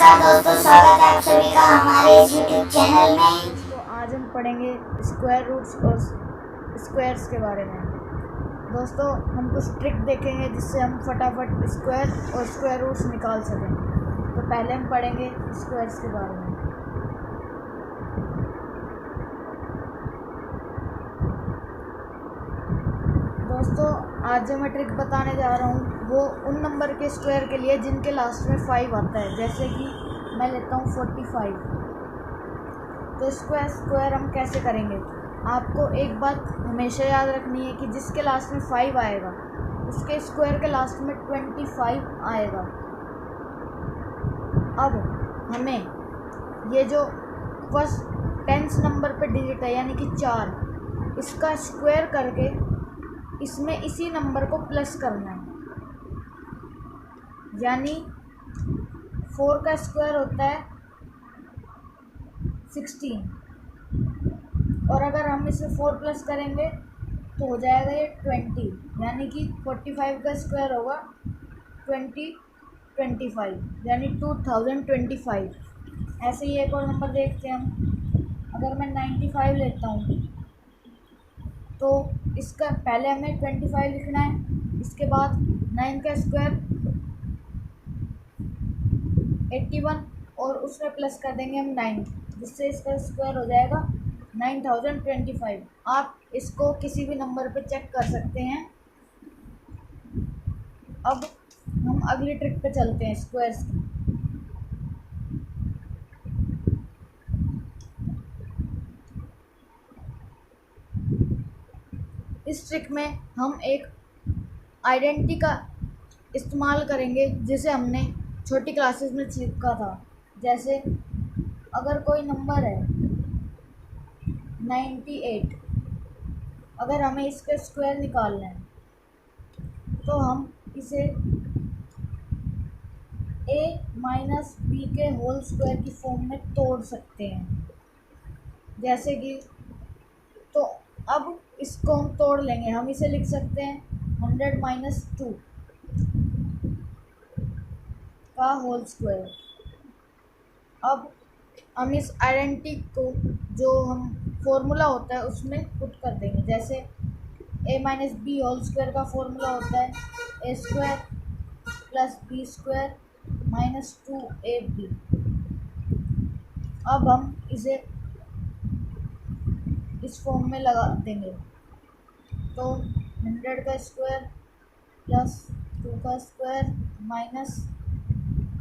नमस्कार दोस्तों, स्वागत है आप सभी का हमारे इस YouTube चैनल में। तो आज हम पढ़ेंगे स्क्वायर रूट्स और स्क्वायर्स के बारे में। दोस्तों हम कुछ ट्रिक देखेंगे जिससे हम फटाफट स्क्वायर और स्क्वायर रूट्स निकाल सकें। तो पहले हम पढ़ेंगे स्क्वायर्स के बारे में। दोस्तों आज जो मैं ट्रिक बताने जा रहा हूँ वो उन नंबर के स्क्वायर के लिए जिनके लास्ट में 5 आता है। जैसे कि मैं लेता हूँ 45। तो स्क्वायर हम कैसे करेंगे, आपको एक बात हमेशा याद रखनी है कि जिसके लास्ट में 5 आएगा उसके स्क्वायर के लास्ट में 25 आएगा। अब हमें ये जो फर्स्ट 10th नंबर पे डिजिट है यानी कि 4, इसका स्क्वायर करके इसमें इसी नंबर को प्लस करना है। यानी 4 का स्क्वायर होता है 16, और अगर हम इसे 4 प्लस करेंगे तो हो जाएगा ये 20, यानी कि 45 का स्क्वायर होगा 2025 यानी 2025। ऐसे ही एक और नंबर देखते हैं हम। अगर मैं 95 लेता हूँ तो इसका पहले हमें 25 लिखना है, इसके बाद 9 का स्क्वायर 81 और उसमें प्लस कर देंगे हम 9, जिससे इसका स्क्वायर हो जाएगा 9025। आप इसको किसी भी नंबर पे चेक कर सकते हैं। अब हम अगली ट्रिक पे चलते हैं स्क्वायर्स की। इस ट्रिक में हम एक आइडेंटिटी का इस्तेमाल करेंगे जिसे हमने छोटी क्लासेस में सीखा था। जैसे अगर कोई नंबर है 98, अगर हमें इसका स्क्वायर निकालना है तो हम इसे a माइनस बी के होल स्क्वायर की फॉर्म में तोड़ सकते हैं। जैसे कि तो अब इसको हम तोड़ लेंगे, हम इसे लिख सकते हैं 100 माइनस 2 का होल स्क्वायर। अब हम इस आइडेंटिटी को जो हम फॉर्मूला होता है उसमें पुट कर देंगे। जैसे a minus B whole square का फॉर्मूला होता है a square plus B square minus 2ab। अब हम इसे इस फॉर्म में लगा देंगे। तो 100 का स्क्वायर प्लस 2 का स्क्वायर माइनस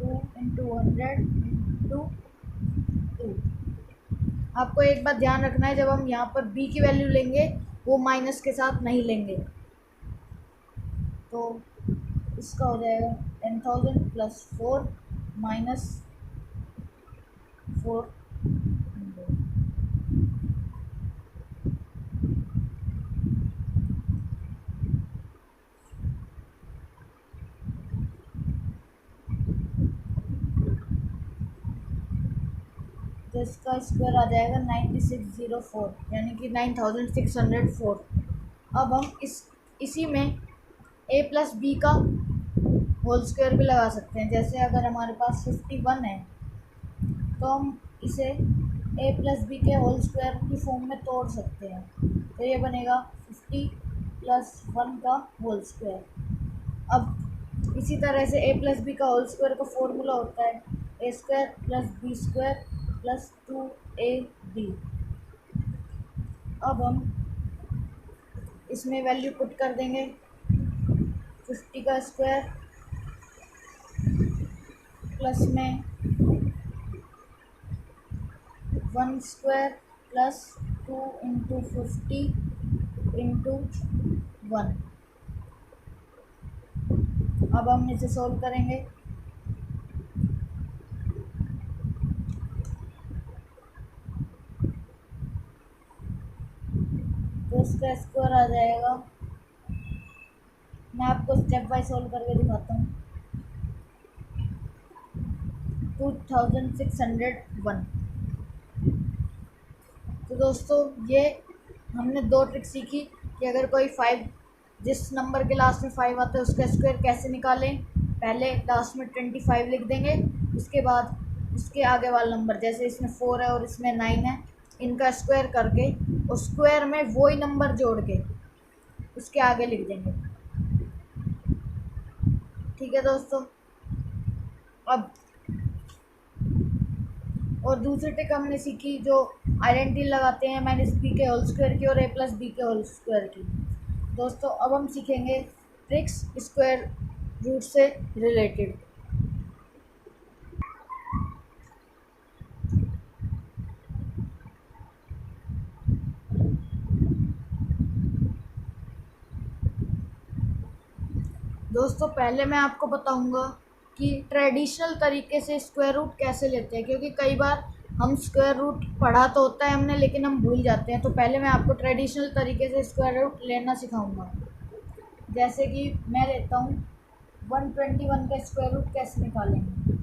2 इंटू 100 इंटू 2। आपको एक बात ध्यान रखना है, जब हम यहाँ पर b की वैल्यू लेंगे वो माइनस के साथ नहीं लेंगे। तो इसका हो जाएगा 10,000 प्लस 4 माइनस 400। तो इसका स्क्वायर आ जाएगा 9604 यानी कि 9604। अब हम इसी में a प्लस बी का होल स्क्वायर भी लगा सकते हैं। जैसे अगर हमारे पास 51 है तो हम इसे a प्लस बी के होल स्क्वायर की फॉर्म में तोड़ सकते हैं। तो ये बनेगा 50 प्लस 1 का होल स्क्वायर। अब इसी तरह से a प्लस बी का होल स्क्वायर का फॉर्मूला होता है a square plus B square plus 2ab। अब हम इसमें वैल्यू पुट कर देंगे 50 का स्क्वायर प्लस में 1 स्क्वायर प्लस 2 इंटू 50 इंटू 1। अब हम इसे सॉल्व करेंगे। तो इसका स्क्वायर आ जाएगा, मैं आपको स्टेप बाय सॉल्व करके दिखाता हूँ, 2601। तो दोस्तों ये हमने 2 ट्रिक सीखी कि अगर कोई 5 जिस नंबर के लास्ट में 5 आता है उसका स्क्वायर कैसे निकालें। पहले लास्ट में 25 लिख देंगे, उसके बाद इसके आगे वाला नंबर, जैसे इसमें 4 है और इसमें 9 है, इनका स्क्वायर करके और स्क्वायर में वही नंबर जोड़ के उसके आगे लिख देंगे। ठीक है दोस्तों। अब और दूसरी ट्रिक हमने सीखी जो आइडेंटिटी लगाते हैं माइनस बी के होल स्क्वायर की और ए प्लस बी के होल स्क्वायर की। दोस्तों अब हम सीखेंगे ट्रिक्स स्क्वायर रूट से रिलेटेड। दोस्तों पहले मैं आपको बताऊंगा कि ट्रेडिशनल तरीके से स्क्वायर रूट कैसे लेते हैं, क्योंकि कई बार हम स्क्वायर रूट पढ़ा तो होता है हमने लेकिन हम भूल जाते हैं। तो पहले मैं आपको ट्रेडिशनल तरीके से स्क्वायर रूट लेना सिखाऊंगा। जैसे कि मैं लेता हूँ 121 का स्क्वायर रूट कैसे निकालेंगे।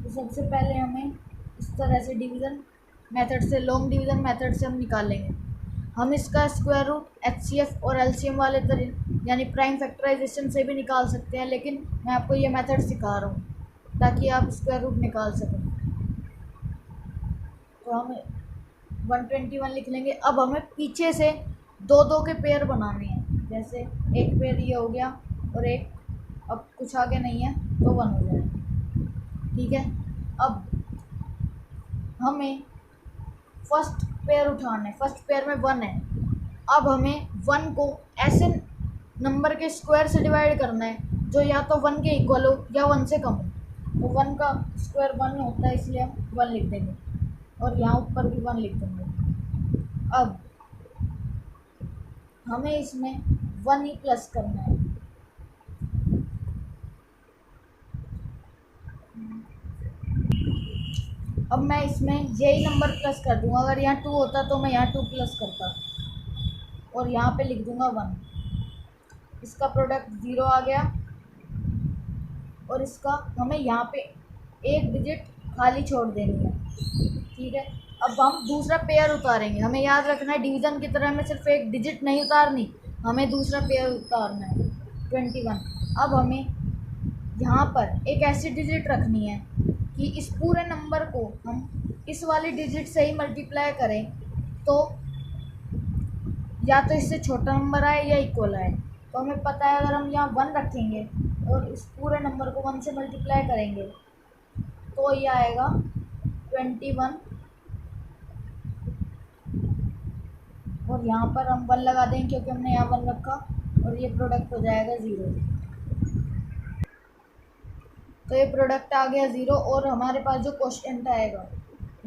तो सबसे पहले हमें इस तरह से डिवीज़न मेथड से, लॉन्ग डिवीज़न मेथड से हम निकालेंगे। हम इसका स्क्वायर रूट एचसीएफ और एलसीएम वाले तरीके यानी प्राइम फैक्टराइजेशन से भी निकाल सकते हैं, लेकिन मैं आपको ये मेथड सिखा रहा हूँ ताकि आप स्क्वायर रूट निकाल सकें। तो हम 121 लिख लेंगे। अब हमें पीछे से दो दो के पेयर बनाने हैं। जैसे एक पेयर ये हो गया और एक अब कुछ आगे नहीं है तो 1 हो जाएगा। ठीक है। अब हमें फर्स्ट पेयर उठाना है, फर्स्ट पेयर में 1 है। अब हमें 1 को ऐसे नंबर के स्क्वायर से डिवाइड करना है जो या तो 1 के इक्वल हो या 1 से कम हो। तो 1 का स्क्वायर 1 होता है, इसलिए हम 1 लिख देंगे और यहाँ ऊपर भी 1 लिख देंगे। अब हमें इसमें 1 ही प्लस करना है। अब मैं इसमें यही नंबर प्लस कर दूंगा। अगर यहाँ 2 होता तो मैं यहाँ 2 प्लस करता और यहाँ पे लिख दूंगा 1। इसका प्रोडक्ट 0 आ गया और इसका हमें यहाँ पे एक डिजिट खाली छोड़ देनी है। ठीक है। अब हम दूसरा पेयर उतारेंगे। हमें याद रखना है डिवीज़न की तरह हमें सिर्फ एक डिजिट नहीं उतारनी, हमें दूसरा पेयर उतारना है 21। अब हमें यहाँ पर एक ऐसी डिजिट रखनी है कि इस पूरे नंबर को हम इस वाली डिजिट से ही मल्टीप्लाई करें तो या तो इससे छोटा नंबर आए या इक्वल आए। तो हमें पता है अगर हम यहाँ 1 रखेंगे और इस पूरे नंबर को 1 से मल्टीप्लाई करेंगे तो ये आएगा 21 और यहाँ पर हम 1 लगा देंगे क्योंकि हमने यहाँ 1 रखा और ये प्रोडक्ट हो जाएगा 0। तो ये प्रोडक्ट आ गया 0 और हमारे पास जो क्वोशिएंट आएगा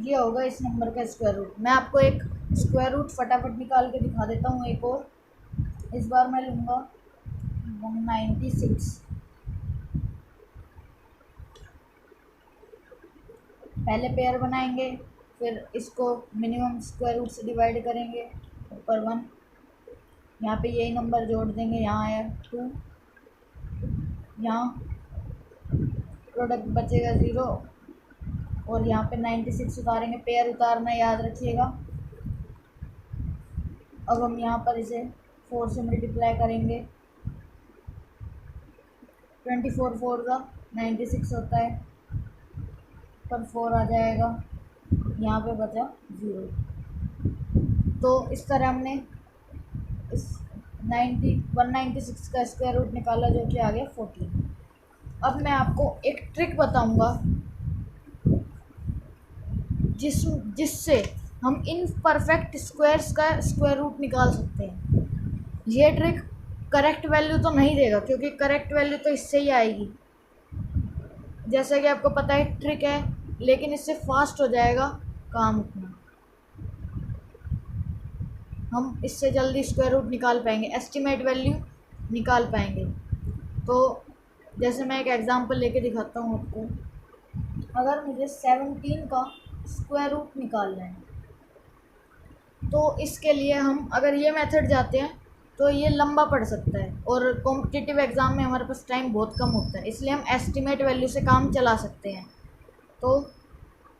ये होगा इस नंबर का स्क्वायर रूट। मैं आपको एक स्क्वायर रूट फटाफट निकाल के दिखा देता हूँ एक और। इस बार मैं लूँगा 196। पहले पेयर बनाएंगे, फिर इसको मिनिमम स्क्वायर रूट से डिवाइड करेंगे, ऊपर 1, यहाँ पे यही नंबर जोड़ देंगे, यहाँ आया 2, यहाँ प्रोडक्ट बचेगा 0 और यहाँ पे 96 उतारेंगे। पेयर उतारना याद रखिएगा। अब हम यहाँ पर इसे 4 से मल्टीप्लाई करेंगे। 24 4 का 96 होता है, पर 4 आ जाएगा, यहाँ पे बचा 0। तो इस तरह हमने इस 196 का स्क्वायर रूट निकाला जो कि आ गया 14। अब मैं आपको एक ट्रिक बताऊंगा जिससे हम इन परफेक्ट स्क्वायर्स का स्क्वायर रूट निकाल सकते हैं। ये ट्रिक करेक्ट वैल्यू तो नहीं देगा क्योंकि करेक्ट वैल्यू तो इससे ही आएगी। जैसा कि आपको पता है ट्रिक है, लेकिन इससे फास्ट हो जाएगा काम अपना। हम इससे जल्दी स्क्वायर रूट निकाल पाएंगे, एस्टिमेट वैल्यू निकाल पाएंगे। तो जैसे मैं एक एग्जांपल लेके दिखाता हूँ आपको। अगर मुझे 17 का स्क्वायर रूट निकालना है तो इसके लिए हम अगर ये मेथड जाते हैं तो ये लंबा पड़ सकता है और कॉम्पिटिटिव एग्ज़ाम में हमारे पास टाइम बहुत कम होता है, इसलिए हम एस्टिमेट वैल्यू से काम चला सकते हैं। तो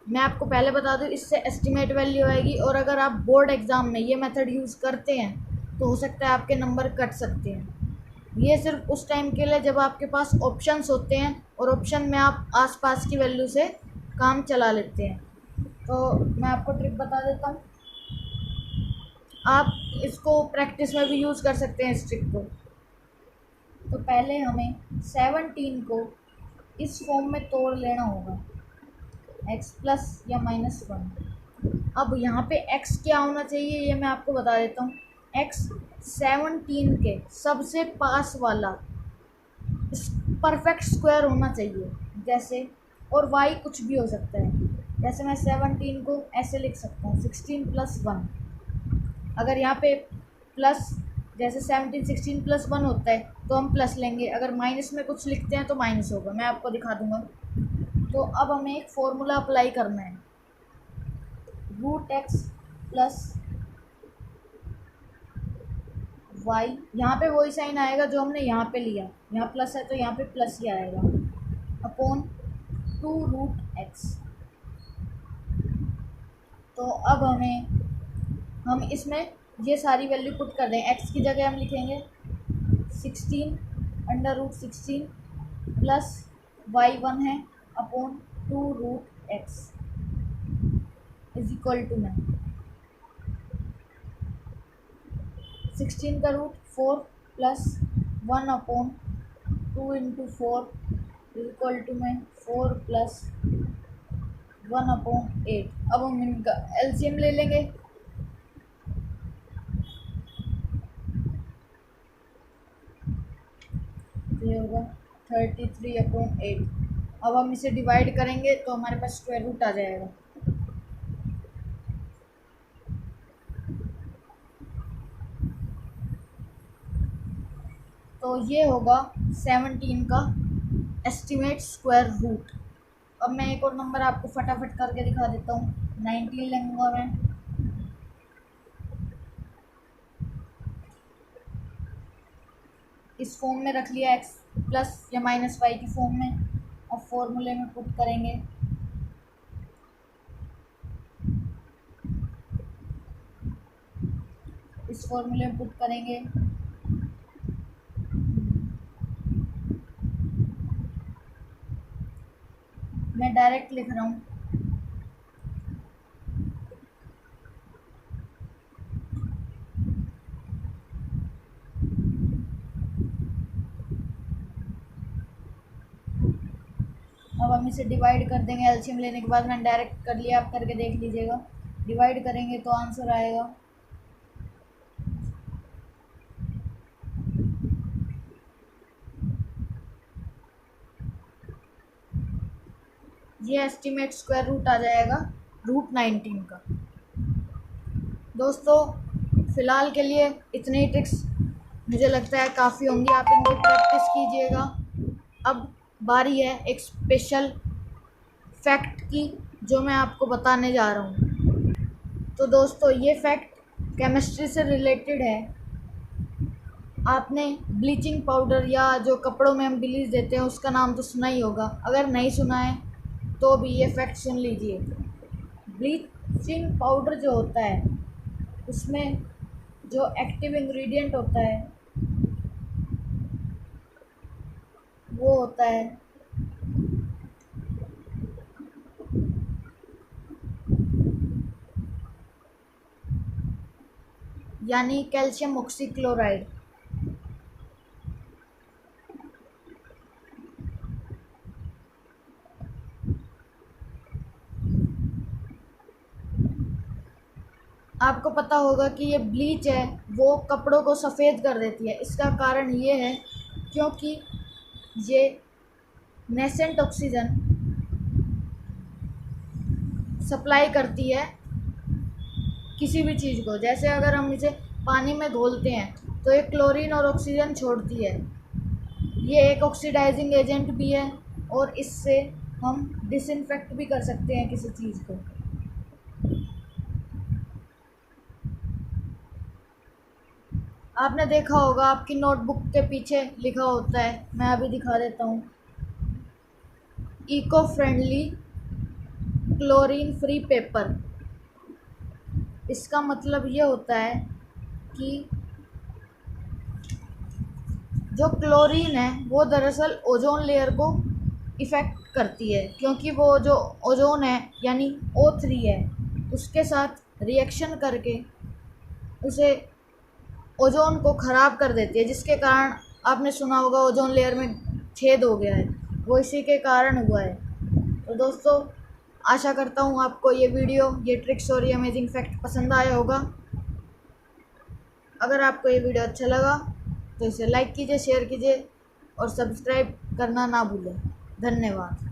मैं आपको पहले बता दूं इससे एस्टिमेट वैल्यू आएगी और अगर आप बोर्ड एग्ज़ाम में ये मेथड यूज़ करते हैं तो हो सकता है आपके नंबर कट सकते हैं। ये सिर्फ उस टाइम के लिए जब आपके पास ऑप्शंस होते हैं और ऑप्शन में आप आसपास की वैल्यू से काम चला लेते हैं। तो मैं आपको ट्रिक बता देता हूँ, आप इसको प्रैक्टिस में भी यूज़ कर सकते हैं इस ट्रिक को। तो पहले हमें 17 को इस फॉर्म में तोड़ लेना होगा, x प्लस या -1। अब यहाँ पे x क्या होना चाहिए ये मैं आपको बता देता हूँ। x 17 के सबसे पास वाला परफेक्ट स्क्वायर होना चाहिए, जैसे, और y कुछ भी हो सकता है। जैसे मैं 17 को ऐसे लिख सकता हूँ 16 + 1। अगर यहाँ पे प्लस, जैसे 17 16 + 1 होता है तो हम प्लस लेंगे, अगर माइनस में कुछ लिखते हैं तो माइनस होगा। मैं आपको दिखा दूंगा। तो अब हमें एक फॉर्मूला अप्लाई करना है, √x + y। यहाँ पे वही साइन आएगा जो हमने यहाँ पे लिया, यहाँ प्लस है तो यहाँ पे प्लस ही आएगा, अपॉन 2√x। तो अब हम इसमें ये सारी वैल्यू पुट कर दें। x की जगह हम लिखेंगे 16 √16 प्लस y1 है upon 2√x is equal to में 16 का root 4 plus 1 upon 2 into 4 is equal to में 4 प्लस 1 अपॉन 8। अब हम इनका एलसीएम ले लेंगे। ये होगा 33/8। अब हम इसे डिवाइड करेंगे तो हमारे पास स्क्वायर रूट आ जाएगा। तो ये होगा 17 का एस्टिमेट स्क्वायर रूट। अब मैं एक और नंबर आपको फटाफट करके दिखा देता हूँ। 19 लूँगा मैं, इस फॉर्म में रख लिया, x प्लस या माइनस वाई की फॉर्म में। अब फॉर्मूले में पुट करेंगे, इस फॉर्मूले में पुट करेंगे। मैं डायरेक्ट लिख रहा हूँ, अब हम इसे डिवाइड कर देंगे। एलसीएम लेने के बाद मैंने डायरेक्ट कर लिया, आप करके देख लीजिएगा। डिवाइड करेंगे तो आंसर आएगा ये एस्टीमेट स्क्वायर रूट आ जाएगा √19 का। दोस्तों फ़िलहाल के लिए इतने ही ट्रिक्स मुझे लगता है काफ़ी होंगी, आप इनको प्रैक्टिस कीजिएगा। अब बारी है एक स्पेशल फैक्ट की जो मैं आपको बताने जा रहा हूँ। तो दोस्तों ये फैक्ट केमिस्ट्री से रिलेटेड है। आपने ब्लीचिंग पाउडर या जो कपड़ों में हम ब्लीच देते हैं उसका नाम तो सुना ही होगा, अगर नहीं सुना है तो भी ये फैक्ट सुन लीजिए। ब्लीचिंग पाउडर जो होता है उसमें जो एक्टिव इंग्रेडिएंट होता है वो होता है यानी कैल्शियम ऑक्सीक्लोराइड। आपको पता होगा कि ये ब्लीच है वो कपड़ों को सफ़ेद कर देती है। इसका कारण ये है क्योंकि ये नेसेंट ऑक्सीजन सप्लाई करती है किसी भी चीज़ को। जैसे अगर हम इसे पानी में घोलते हैं तो ये क्लोरीन और ऑक्सीजन छोड़ती है। ये एक ऑक्सीडाइजिंग एजेंट भी है और इससे हम डिसइंफेक्ट भी कर सकते हैं किसी चीज़ को। आपने देखा होगा आपकी नोटबुक के पीछे लिखा होता है, मैं अभी दिखा देता हूँ, eco friendly chlorine free paper. इसका मतलब ये होता है कि जो क्लोरीन है वो दरअसल ओजोन लेयर को इफ़ेक्ट करती है, क्योंकि वो जो ओजोन है यानी O3 है उसके साथ रिएक्शन करके उसे ओजोन को ख़राब कर देती है, जिसके कारण आपने सुना होगा ओजोन लेयर में छेद हो गया है, वो इसी के कारण हुआ है। तो दोस्तों, आशा करता हूँ आपको ये वीडियो, ये ट्रिक्स और ये अमेजिंग फैक्ट पसंद आया होगा। अगर आपको ये वीडियो अच्छा लगा तो इसे लाइक कीजिए, शेयर कीजिए और सब्सक्राइब करना ना भूलें। धन्यवाद।